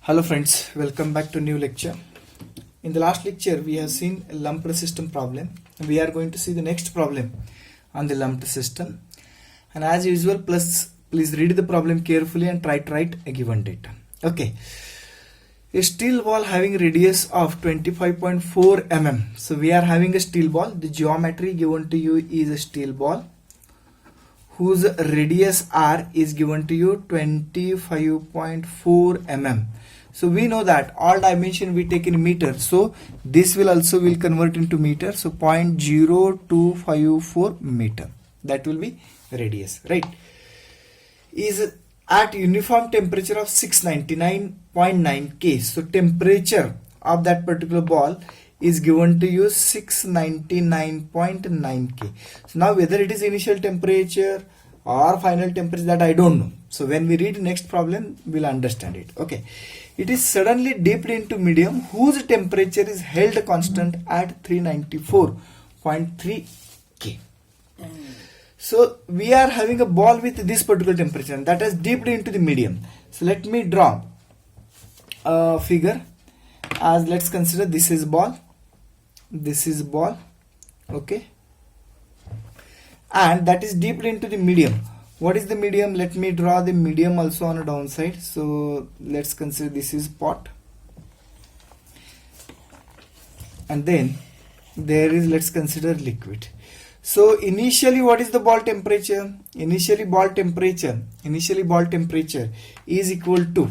Hello friends, welcome back to new lecture. In the last lecture we have seen a lumped system problem. We are going to see the next problem on the lumped system. And as usual, please read the problem carefully and try to write a given data. Okay. A steel ball having radius of 25.4 mm. So we are having a steel ball. The geometry given to you is a steel ball whose radius r is given to you 25.4 mm. So we know that all dimension we take in meter, so this will convert into meter. So 0.0254 meter, that will be radius, right? Is at uniform temperature of 699.9 K. So temperature of that particular ball is given to you 699.9 K. So now whether it is initial temperature or final temperature, that I don't know. So when we read next problem, we'll understand it. Okay. It is suddenly dipped into medium whose temperature is held constant at 394.3 K. So we are having a ball with this particular temperature and that has dipped into the medium. So let me draw a figure. As let's consider this is ball, okay, and that is dipped into the medium. What is the medium? Let me draw the medium also on a downside. So let's consider this is pot, and then there is, let's consider liquid. So initially what is the ball temperature? Initially ball temperature is equal to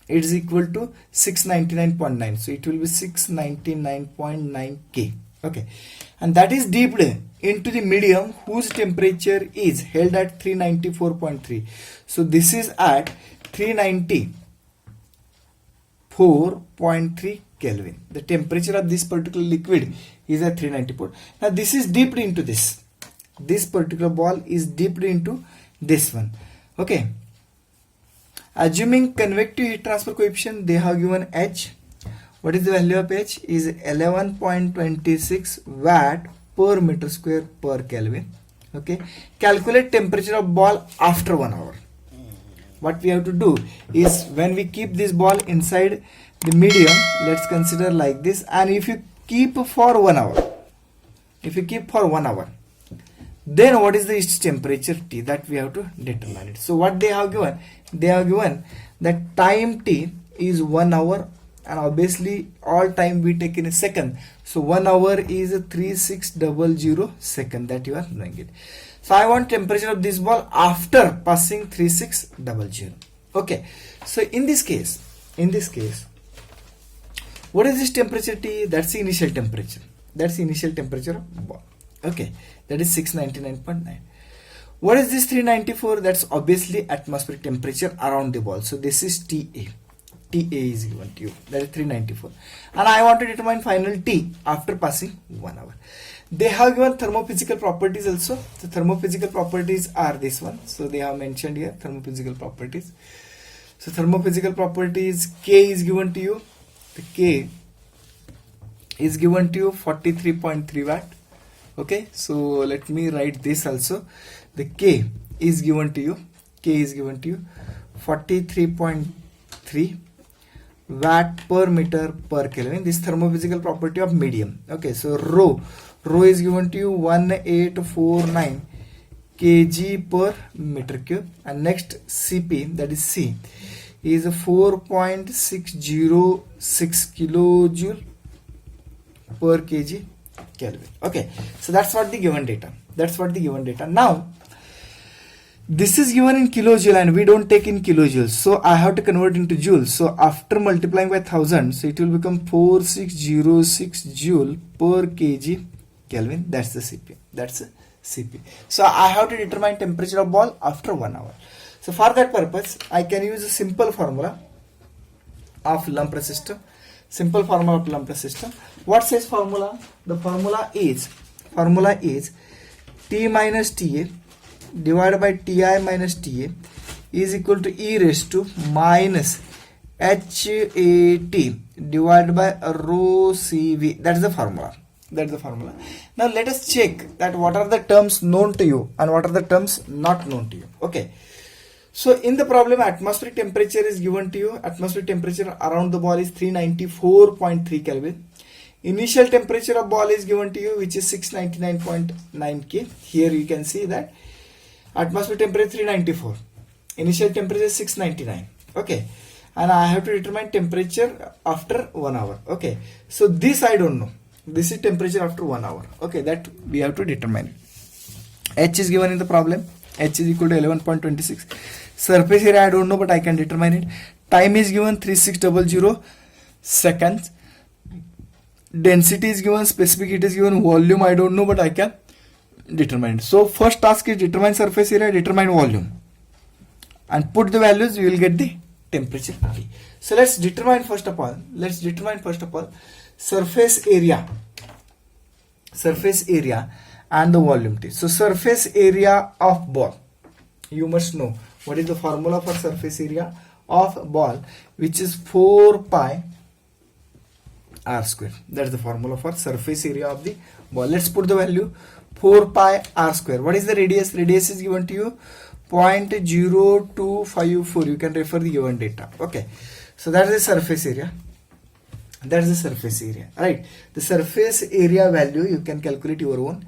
699.9. So it will be 699.9 K. Okay, and that is dipped into the medium whose temperature is held at 394.3. So this is at 394.3 Kelvin. The temperature of this particular liquid is at 394. Now this is dipped into this. This particular ball is dipped into this one. Okay. Assuming convective heat transfer coefficient, they have given H. What is the value of H? Is 11.26 watt per meter square per Kelvin. Okay. Calculate temperature of ball after 1 hour. What we have to do is, when we keep this ball inside the medium, let's consider like this, and if you keep for 1 hour, then what is the its temperature T? That we have to determine it. So what they have given? They have given that time T is 1 hour, and obviously all time we take in a second. So 1 hour is 3600 second, that you are knowing it. So I want temperature of this ball after passing 3600. Okay. So in this case, what is this temperature T? That's the initial temperature. That's the initial temperature of ball. Okay. That is 699.9. What is this 394? That's obviously atmospheric temperature around the ball. So this is TA. TA is given to you. That is 394. And I want to determine final T after passing 1 hour. They have given thermophysical properties also. The thermophysical properties are this one. So they have mentioned here thermophysical properties. So thermophysical properties, K is given to you. The K is given to you 43.3 watt. Okay, so let me write this also. The K is given to you 43.3 watt per meter per Kelvin. This thermophysical property of medium. Okay, so rho is given to you 1849 kg per meter cube, and next Cp, that is C, is 4.606 kilojoule per kg Kelvin. Okay, so that's what the given data. Now this is given in kilojoule and we don't take in kilojoules, so I have to convert into joules. So after multiplying by 1000, so it will become 4606 joule per kg Kelvin. That's the Cp. So I have to determine temperature of ball after 1 hour. So for that purpose, I can use a simple formula of lumped system. What says formula? The formula is T minus Ta divided by Ti minus Ta is equal to e raised to minus HAT divided by rho Cv. That's the formula. Now let us check that what are the terms known to you and what are the terms not known to you. Okay. So in the problem, atmospheric temperature is given to you. Atmospheric temperature around the ball is 394.3 Kelvin. Initial temperature of ball is given to you, which is 699.9 K. Here you can see that atmospheric temperature 394. Initial temperature is 699. Okay. And I have to determine temperature after 1 hour. Okay. So this I don't know. This is temperature after 1 hour. Okay. That we have to determine. H is given in the problem. H is equal to 11.26. Surface area I don't know, but I can determine it. Time is given 3600 seconds. Density is given, specific heat is given, volume I don't know, but I can determine it. So first task is determine surface area, determine volume, and put the values, we will get the temperature. So let's determine first of all. Surface area and the volume T. So surface area of ball, you must know what is the formula for surface area of ball, which is 4 pi r square. That's the formula for surface area of the ball. Let's put the value 4 pi r square. What is the radius? Radius is given to you 0.0254. You can refer the given data. Okay, so that is the surface area. Right? The surface area value you can calculate your own.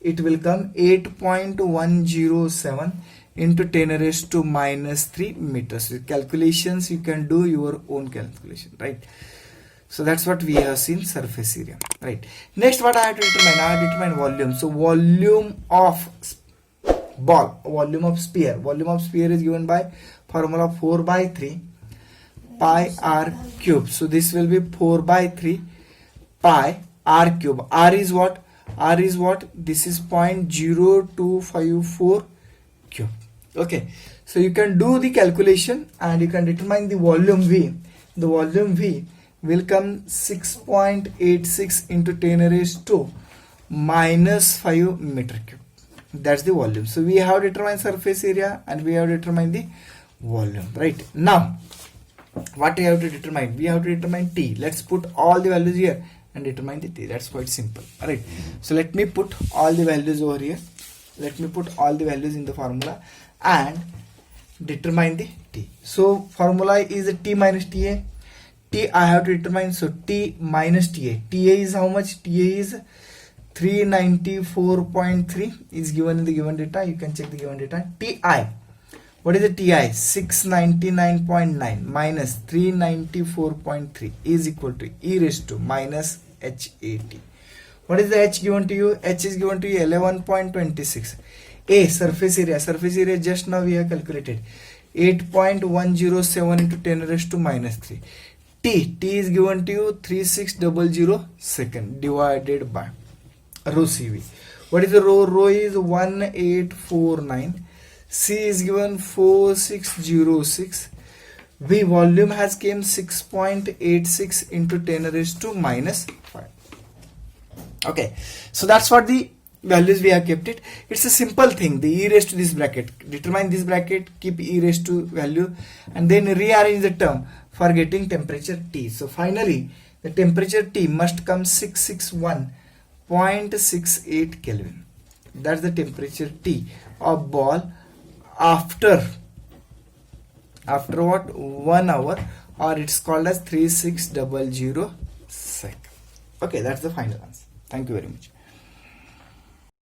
It will come 8.107 into 10 raised to minus 3 meters. With calculations you can do your own calculation, right? So that's what we have seen, surface area, right? Next, what I have to determine? I have to determine volume. So volume of ball, volume of sphere is given by formula 4 by 3 pi r cube. So this will be 4 by 3 pi r cube. R is what? This is 0.0254 cube. Okay, so you can do the calculation and you can determine the volume V. The volume V will come 6.86 into 10 raised to minus 5 meter cube. That's the volume. So we have determined surface area and we have determined the volume, right? Now what we have to determine? We have to determine T. Let's put all the values here and determine the T. That's quite simple. Alright, so let me put all the values over here. Let me put all the values in the formula and determine the T. So formula is T minus TA. T I have to determine. So T minus TA. TA is how much? TA is 394.3 is given in the given data. You can check the given data. TI. What is the TI? 699.9 minus 394.3 is equal to E raised to minus HAT. What is the H given to you? H is given to you 11.26. A, surface area. Surface area just now we have calculated. 8.107 into 10 raised to minus 3. T is given to you 3600 second divided by rho CV. What is the rho? Rho is 1849. C is given 4606. V volume has came 6.86 into 10 raised to minus 5. Okay, so that's what the values we have kept it. It's a simple thing. The E raised to this bracket. Determine this bracket, keep E raised to value, and then rearrange the term for getting temperature T. So finally, the temperature T must come 661.68 Kelvin. That's the temperature T of ball after what? 1 hour, or it's called as 3600 second. Okay, that's the final answer. Thank you very much.